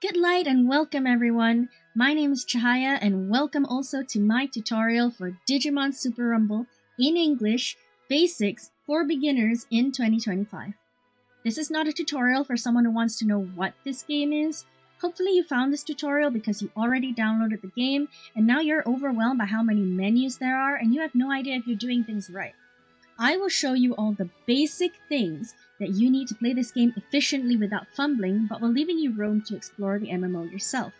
Good light and welcome everyone. My name is Chahaya and welcome also to my tutorial for Digimon Super Rumble in English Basics for Beginners in 2025. This is not a tutorial for someone who wants to know what this game is. Hopefully you found this tutorial because you already downloaded the game and now you're overwhelmed by how many menus there are and you have no idea if you're doing things right. I will show you all the basic things that you need to play this game efficiently without fumbling, but while leaving you room to explore the MMO yourself.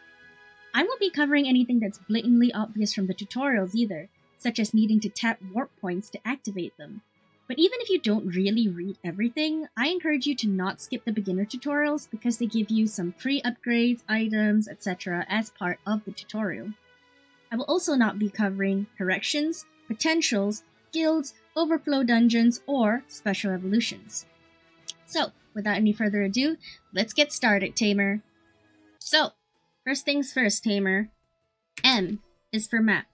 I won't be covering anything that's blatantly obvious from the tutorials either, such as needing to tap warp points to activate them. But even if you don't really read everything, I encourage you to not skip the beginner tutorials because they give you some free upgrades, items, etc. as part of the tutorial. I will also not be covering corrections, potentials, guilds, overflow dungeons, or special evolutions. So, without any further ado, let's get started, Tamer. So, first things first, Tamer. M is for map.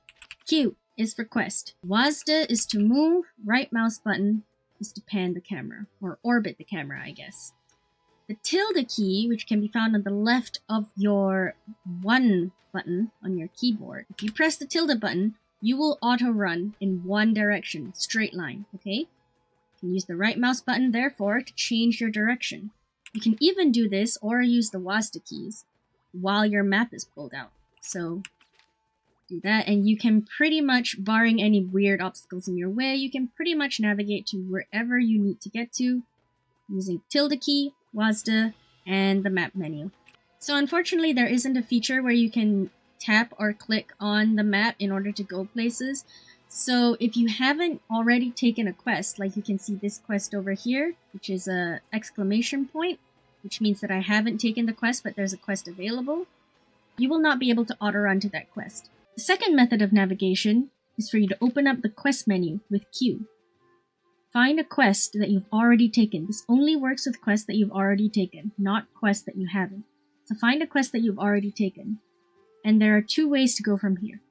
Q is for quest. WASD is to move. Right mouse button is to pan the camera, or orbit the camera, I guess. The tilde key, which can be found on the left of your 1 button on your keyboard. If you press the tilde button, you will auto-run in one direction, straight line, okay? You can use the right mouse button, therefore, to change your direction. You can even do this or use the WASD keys while your map is pulled out. So, do that, and you can pretty much, barring any weird obstacles in your way, you can pretty much navigate to wherever you need to get to using tilde key, WASD, and the map menu. So unfortunately, there isn't a feature where you can tap or click on the map in order to go places. So if you haven't already taken a quest, like you can see this quest over here, which is a exclamation point, which means that I haven't taken the quest, but there's a quest available, you will not be able to auto-run to that quest. The second method of navigation is for you to open up the quest menu with Q. Find a quest that you've already taken. This only works with quests that you've already taken, not quests that you haven't. So find a quest that you've already taken. And there are 2 ways to go from here.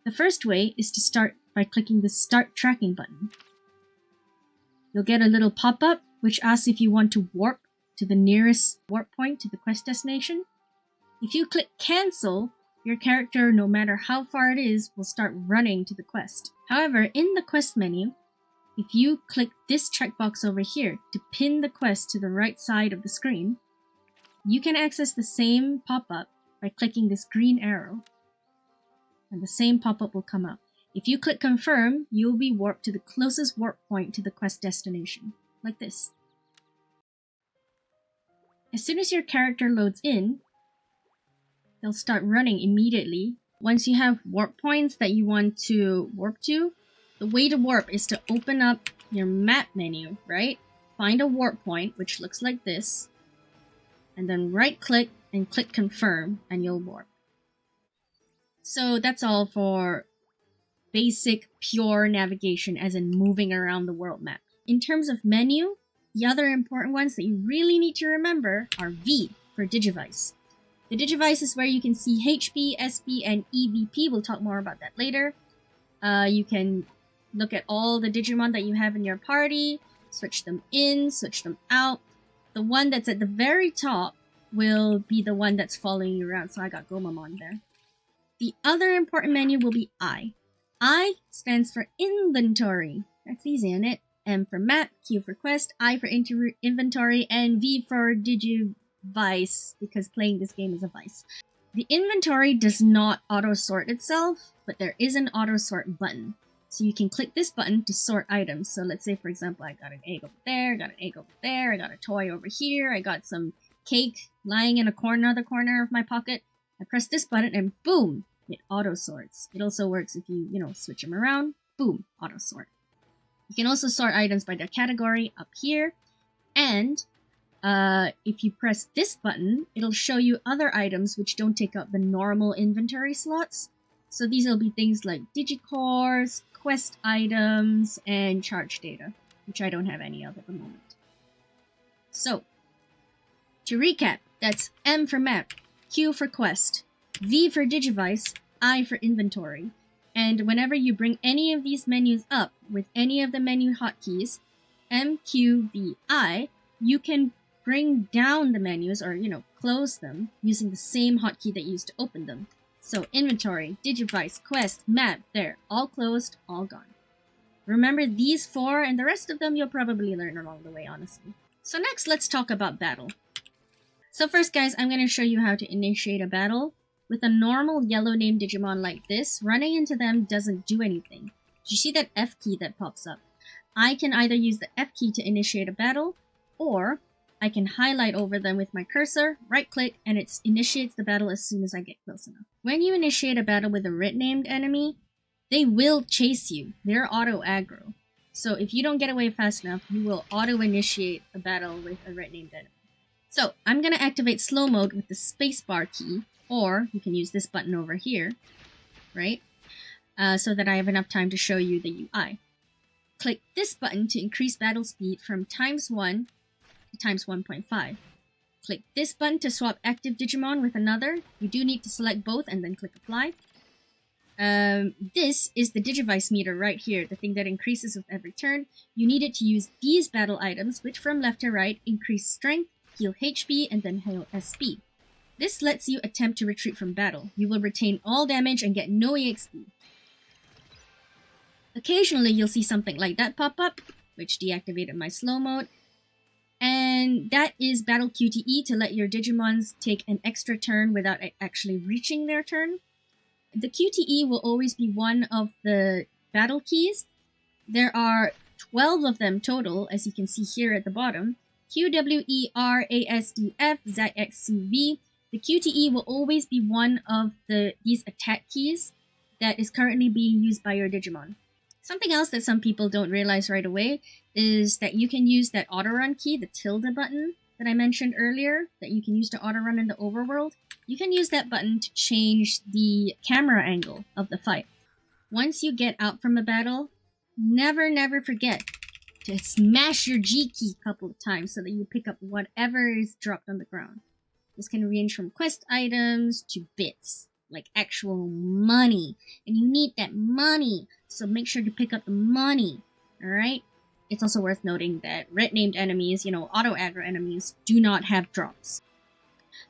The first way is to start by clicking the Start Tracking button. You'll get a little pop-up which asks if you want to warp to the nearest warp point to the quest destination. If you click Cancel, your character, no matter how far it is, will start running to the quest. However, in the quest menu, if you click this checkbox over here to pin the quest to the right side of the screen, you can access the same pop-up by clicking this green arrow, and the same pop-up will come up. If you click Confirm, you will be warped to the closest warp point to the quest destination, like this. As soon as your character loads in, they'll start running immediately. Once you have warp points that you want to warp to, the way to warp is to open up your map menu, right? Find a warp point, which looks like this, and then right-click and click Confirm, and you'll warp. So that's all for basic, pure navigation, as in moving around the world map. In terms of menu, the other important ones that you really need to remember are V for Digivice. The Digivice is where you can see HP, SP, and EVP. We'll talk more about that later. You can look at all the Digimon that you have in your party, switch them in, switch them out. The one that's at the very top will be the one that's following you around, so I got Gomamon there. The other important menu will be I. I stands for inventory. That's easy, isn't it? M for map, Q for quest, I for inventory, and V for Digivice, because playing this game is a vice. The inventory does not auto-sort itself, but there is an auto-sort button. So you can click this button to sort items. So let's say, for example, I got an egg over there, I got an egg over there, I got a toy over here, I got some cake lying in another corner of my pocket. I press this button and boom, it auto sorts. It also works if you, switch them around. Boom, auto sort. You can also sort items by their category up here. And if you press this button, it'll show you other items which don't take up the normal inventory slots. So these will be things like digicores, quest items, and charge data, which I don't have any of at the moment. So, to recap, that's M for map, Q for quest, V for Digivice, I for inventory. And whenever you bring any of these menus up with any of the menu hotkeys, M, Q, V, I, you can bring down the menus or, close them using the same hotkey that you used to open them. So inventory, Digivice, quest, map, there, all closed, all gone. Remember these 4 and the rest of them you'll probably learn along the way, honestly. So next, let's talk about battle. So first, guys, I'm going to show you how to initiate a battle. With a normal yellow named Digimon like this, running into them doesn't do anything. Do you see that F key that pops up? I can either use the F key to initiate a battle, or I can highlight over them with my cursor, right-click, and it initiates the battle as soon as I get close enough. When you initiate a battle with a writ-named enemy, they will chase you. They're auto-aggro. So if you don't get away fast enough, you will auto-initiate a battle with a writ-named enemy. So I'm going to activate slow mode with the spacebar key, or you can use this button over here, right? So that I have enough time to show you the UI. Click this button to increase battle speed from ×1 to ×1.5. Click this button to swap active Digimon with another. You do need to select both and then click apply. This is the Digivice meter right here, the thing that increases with every turn. You need it to use these battle items, which from left to right increase strength, heal HP, and then heal SP. This lets you attempt to retreat from battle. You will retain all damage and get no EXP. Occasionally, you'll see something like that pop up, which deactivated my slow mode. And that is Battle QTE to let your Digimons take an extra turn without actually reaching their turn. The QTE will always be one of the battle keys. There are 12 of them total, as you can see here at the bottom. Q, W, E, R, A, S, D, F, Z, X, C, V. The QTE will always be one of these attack keys that is currently being used by your Digimon. Something else that some people don't realize right away is that you can use that autorun key, the tilde button that I mentioned earlier, that you can use to autorun in the overworld. You can use that button to change the camera angle of the fight. Once you get out from a battle, never forget to smash your G key a couple of times so that you pick up whatever is dropped on the ground. This can range from quest items to bits, like actual money. And you need that money, so make sure to pick up the money, alright? It's also worth noting that writ-named enemies, auto-aggro enemies, do not have drops.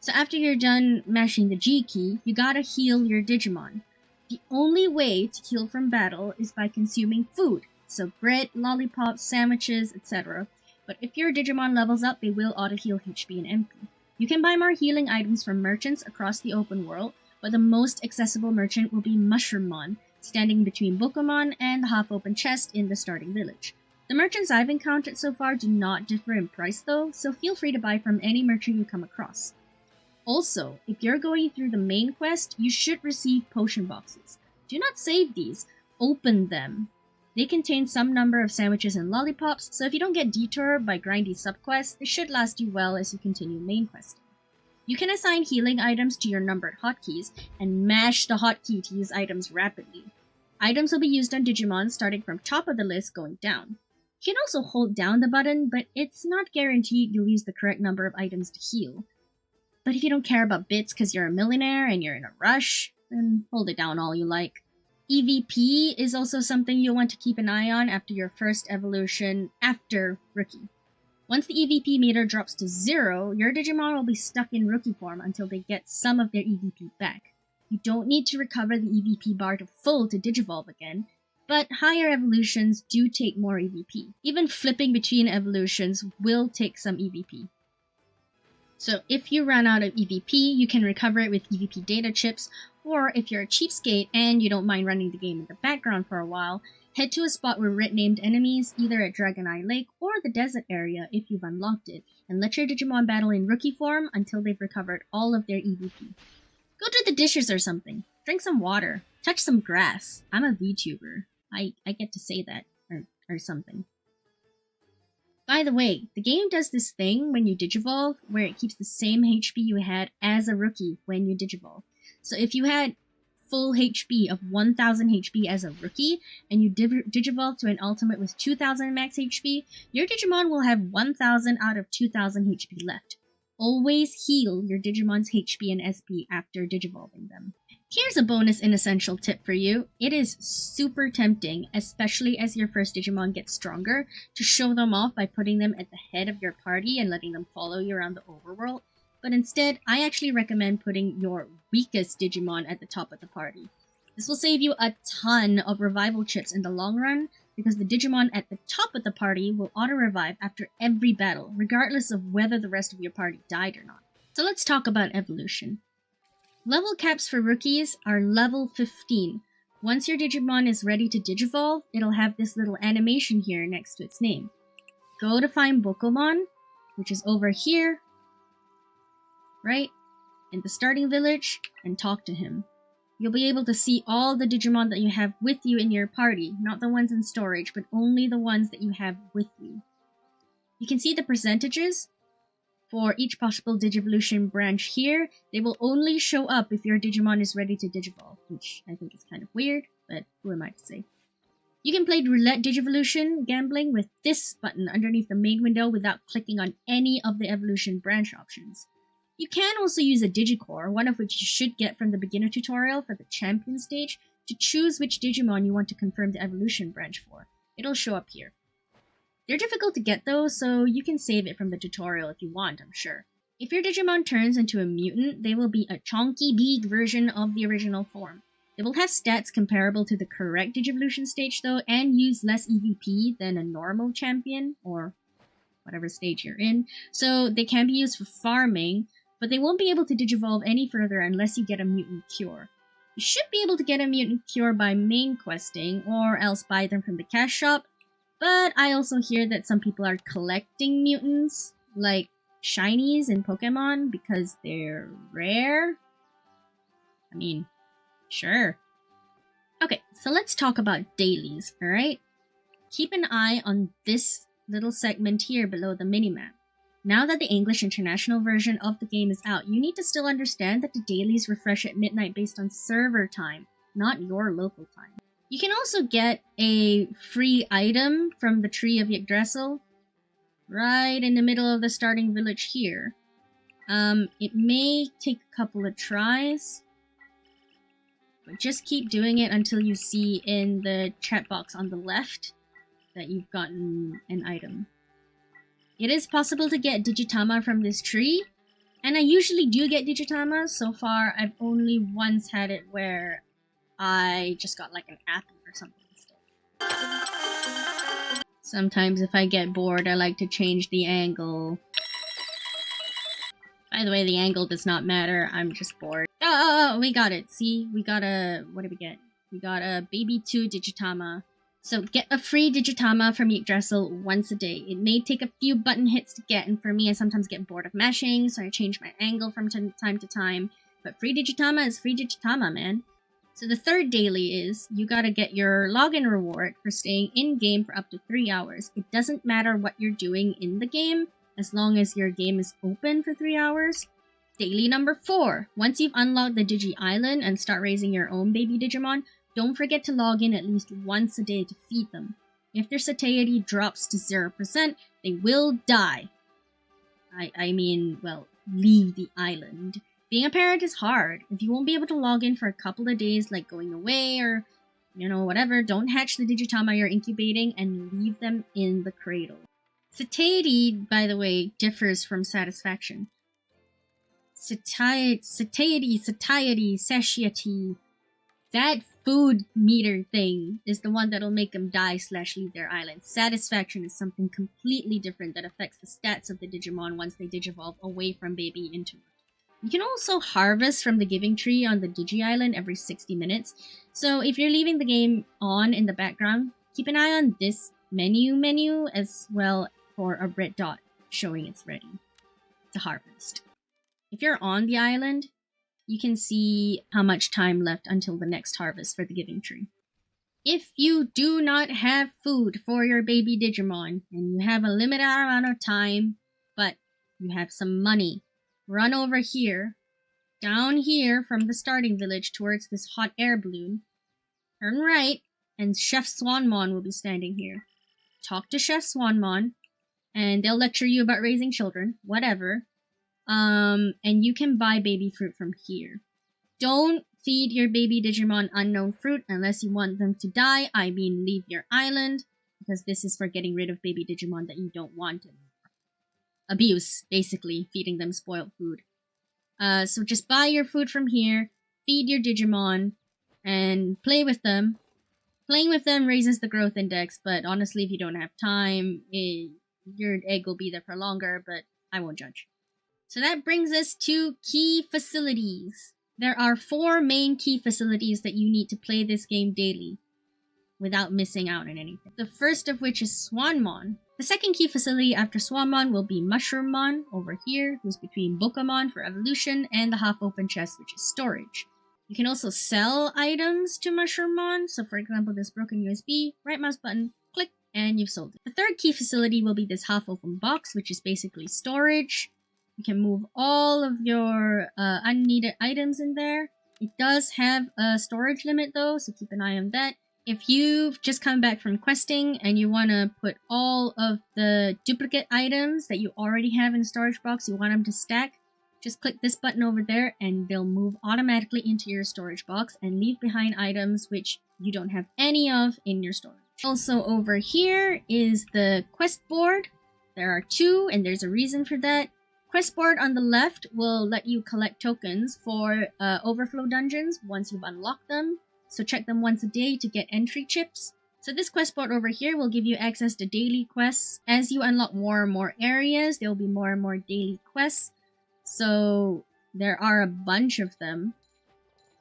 So after you're done mashing the G key, you gotta heal your Digimon. The only way to heal from battle is by consuming food, so bread, lollipops, sandwiches, etc. But if your Digimon levels up, they will auto-heal HP and MP. You can buy more healing items from merchants across the open world, but the most accessible merchant will be Mushroomon, standing between Bokomon and the half-open chest in the starting village. The merchants I've encountered so far do not differ in price though, so feel free to buy from any merchant you come across. Also, if you're going through the main quest, you should receive potion boxes. Do not save these, open them. They contain some number of sandwiches and lollipops, so if you don't get detoured by grindy subquests, they should last you well as you continue main questing. You can assign healing items to your numbered hotkeys, and mash the hotkey to use items rapidly. Items will be used on Digimon starting from top of the list going down. You can also hold down the button, but it's not guaranteed you'll use the correct number of items to heal. But if you don't care about bits because you're a millionaire and you're in a rush, then hold it down all you like. EVP is also something you'll want to keep an eye on after your first evolution after Rookie. Once the EVP meter drops to 0, your Digimon will be stuck in Rookie form until they get some of their EVP back. You don't need to recover the EVP bar to full to Digivolve again, but higher evolutions do take more EVP. Even flipping between evolutions will take some EVP. So if you run out of EVP, you can recover it with EVP data chips, or if you're a cheapskate and you don't mind running the game in the background for a while, head to a spot with writ-named enemies, either at Dragon Eye Lake or the desert area if you've unlocked it, and let your Digimon battle in Rookie form until they've recovered all of their EVP. Go do the dishes or something. Drink some water. Touch some grass. I'm a VTuber. I get to say that, or something. By the way, the game does this thing when you Digivolve where it keeps the same HP you had as a Rookie when you Digivolve. So if you had full HP of 1000 HP as a Rookie, and you Digivolve to an Ultimate with 2000 max HP, your Digimon will have 1000 out of 2000 HP left. Always heal your Digimon's HP and SP after Digivolving them. Here's a bonus and essential tip for you. It is super tempting, especially as your first Digimon gets stronger, to show them off by putting them at the head of your party and letting them follow you around the overworld. But instead, I actually recommend putting your weakest Digimon at the top of the party. This will save you a ton of revival chips in the long run, because the Digimon at the top of the party will auto-revive after every battle, regardless of whether the rest of your party died or not. So let's talk about evolution. Level caps for rookies are level 15. Once your Digimon is ready to Digivolve, it'll have this little animation here next to its name. Go to find Bokomon, which is over here, right, in the starting village, and talk to him. You'll be able to see all the Digimon that you have with you in your party, not the ones in storage, but only the ones that you have with you. You can see the percentages for each possible Digivolution branch here. They will only show up if your Digimon is ready to Digivolve, which I think is kind of weird, but who am I to say? You can play roulette Digivolution gambling with this button underneath the main window without clicking on any of the evolution branch options. You can also use a Digicore, one of which you should get from the beginner tutorial for the champion stage, to choose which Digimon you want to confirm the evolution branch for. It'll show up here. They're difficult to get though, so you can save it from the tutorial if you want, I'm sure. If your Digimon turns into a mutant, they will be a chonky big version of the original form. They will have stats comparable to the correct Digivolution stage though, and use less EVP than a normal champion, or whatever stage you're in, so they can be used for farming, but they won't be able to Digivolve any further unless you get a mutant cure. You should be able to get a mutant cure by main questing, or else buy them from the cash shop. But I also hear that some people are collecting mutants, like shinies in Pokemon, because they're rare. I mean, sure. Okay, so let's talk about dailies, alright? Keep an eye on this little segment here below the minimap. Now that the English International version of the game is out, you need to still understand that the dailies refresh at midnight based on server time, not your local time. You can also get a free item from the Tree of Yggdrasil right in the middle of the starting village here. It may take a couple of tries, but just keep doing it until you see in the chat box on the left that you've gotten an item. It is possible to get Digitama from this tree, and I usually do get Digitama. So far, I've only once had it where I just got like an apple or something instead. Sometimes if I get bored, I like to change the angle. By the way, the angle does not matter, I'm just bored. Oh, we got it. See, we got a, what did we get? We got a baby 2 Digitama. So get a free Digitama from Yggdrasil once a day. It may take a few button hits to get, and for me, I sometimes get bored of mashing, so I change my angle from time to time. But free Digitama is free Digitama, man. So the third daily is, you gotta get your login reward for staying in-game for up to 3 hours. It doesn't matter what you're doing in the game, as long as your game is open for 3 hours. Daily number 4. Once you've unlocked the Digi Island and start raising your own baby Digimon, don't forget to log in at least once a day to feed them. If their satiety drops to 0%, they will die. I mean, well, leave the island. Being a parent is hard. If you won't be able to log in for a couple of days, like going away or, whatever, don't hatch the Digitama you're incubating and leave them in the cradle. Satiety, by the way, differs from satisfaction. Satiety, satiety, that food meter thing is the one that'll make them die/leave their island. Satisfaction is something completely different that affects the stats of the Digimon once they Digivolve away from baby into it. You can also harvest from the giving tree on the Digi Island every 60 minutes. So if you're leaving the game on in the background, keep an eye on this menu as well for a red dot showing it's ready to harvest. If you're on the island, you can see how much time left until the next harvest for the giving tree. If you do not have food for your baby Digimon and you have a limited amount of time, but you have some money, run over here, down here from the starting village towards this hot air balloon, turn right, and Chef Swanmon will be standing here. Talk to Chef Swanmon, and they'll lecture you about raising children, whatever. And you can buy baby fruit from here. Don't Feed your baby Digimon unknown fruit unless you want them to die. I mean, leave your island, because this is for getting rid of baby Digimon that you don't want anymore. Abuse, basically, feeding them spoiled food. So just buy your food from here, feed your Digimon, and play with them. Playing with them raises the growth index, but honestly, if you don't have time, your egg will be there for longer, but I won't judge. So that brings us to key facilities. There are 4 main key facilities that you need to play this game daily without missing out on anything. The first of which is Swanmon. The second key facility after Swanmon will be Mushroommon over here, who's between Bokamon for evolution and the half-open chest, which is storage. You can also sell items to Mushroommon. So for example, this broken USB, right mouse button, click, and you've sold it. The third key facility will be this half-open box, which is basically storage. You can move all of your unneeded items in there. It does have a storage limit though, so keep an eye on that. If you've just come back from questing and you want to put all of the duplicate items that you already have in the storage box, you want them to stack, just click this button over there and they'll move automatically into your storage box and leave behind items which you don't have any of in your storage. Also over here is the quest board. There are 2 and there's a reason for that. Quest board on the left will let you collect tokens for overflow dungeons once you've unlocked them. So check them once a day to get entry chips. So this quest board over here will give you access to daily quests. As you unlock more and more areas, there will be more and more daily quests. So there are a bunch of them.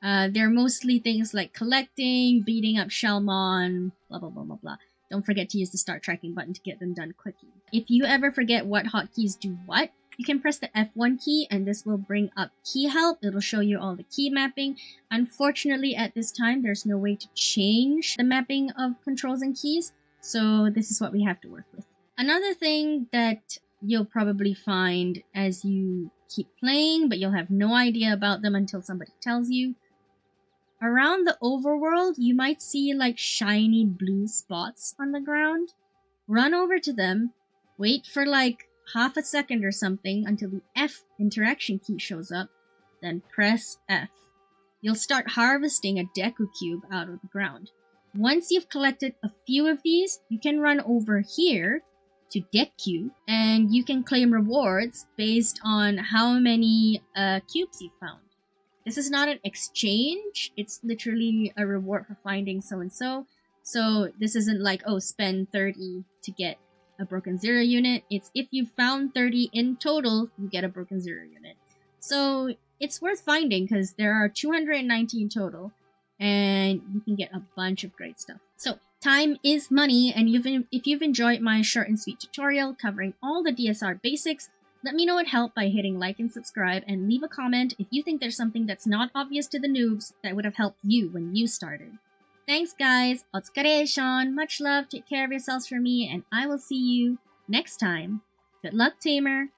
They're mostly things like collecting, beating up Shellmon, blah blah blah blah blah. Don't forget to use the start tracking button to get them done quickly. If you ever forget what hotkeys do what, you can press the F1 key and this will bring up key help. It'll show you all the key mapping. Unfortunately, at this time, there's no way to change the mapping of controls and keys. So this is what we have to work with. Another thing that you'll probably find as you keep playing, but you'll have no idea about them until somebody tells you. Around the overworld, you might see like shiny blue spots on the ground. Run over to them, wait for like half a second or something until the F interaction key shows up, then press F. You'll start harvesting a Dekyu Cube out of the ground. Once you've collected a few of these, you can run over here to Dekyu and you can claim rewards based on how many cubes you found. This is not an exchange, it's literally a reward for finding so-and-so. So this isn't like, oh, spend 30 to get a Broken Zero unit. It's if you found 30 in total, you get a Broken Zero unit. So it's worth finding because there are 290 in total and you can get a bunch of great stuff. So time is money, and if you've enjoyed my short and sweet tutorial covering all the DSR basics, let me know it helped by hitting like and subscribe, and leave a comment if you think there's something that's not obvious to the noobs that would have helped you when you started. Thanks guys, otsukareishon, much love, take care of yourselves for me, and I will see you next time. Good luck, Tamer!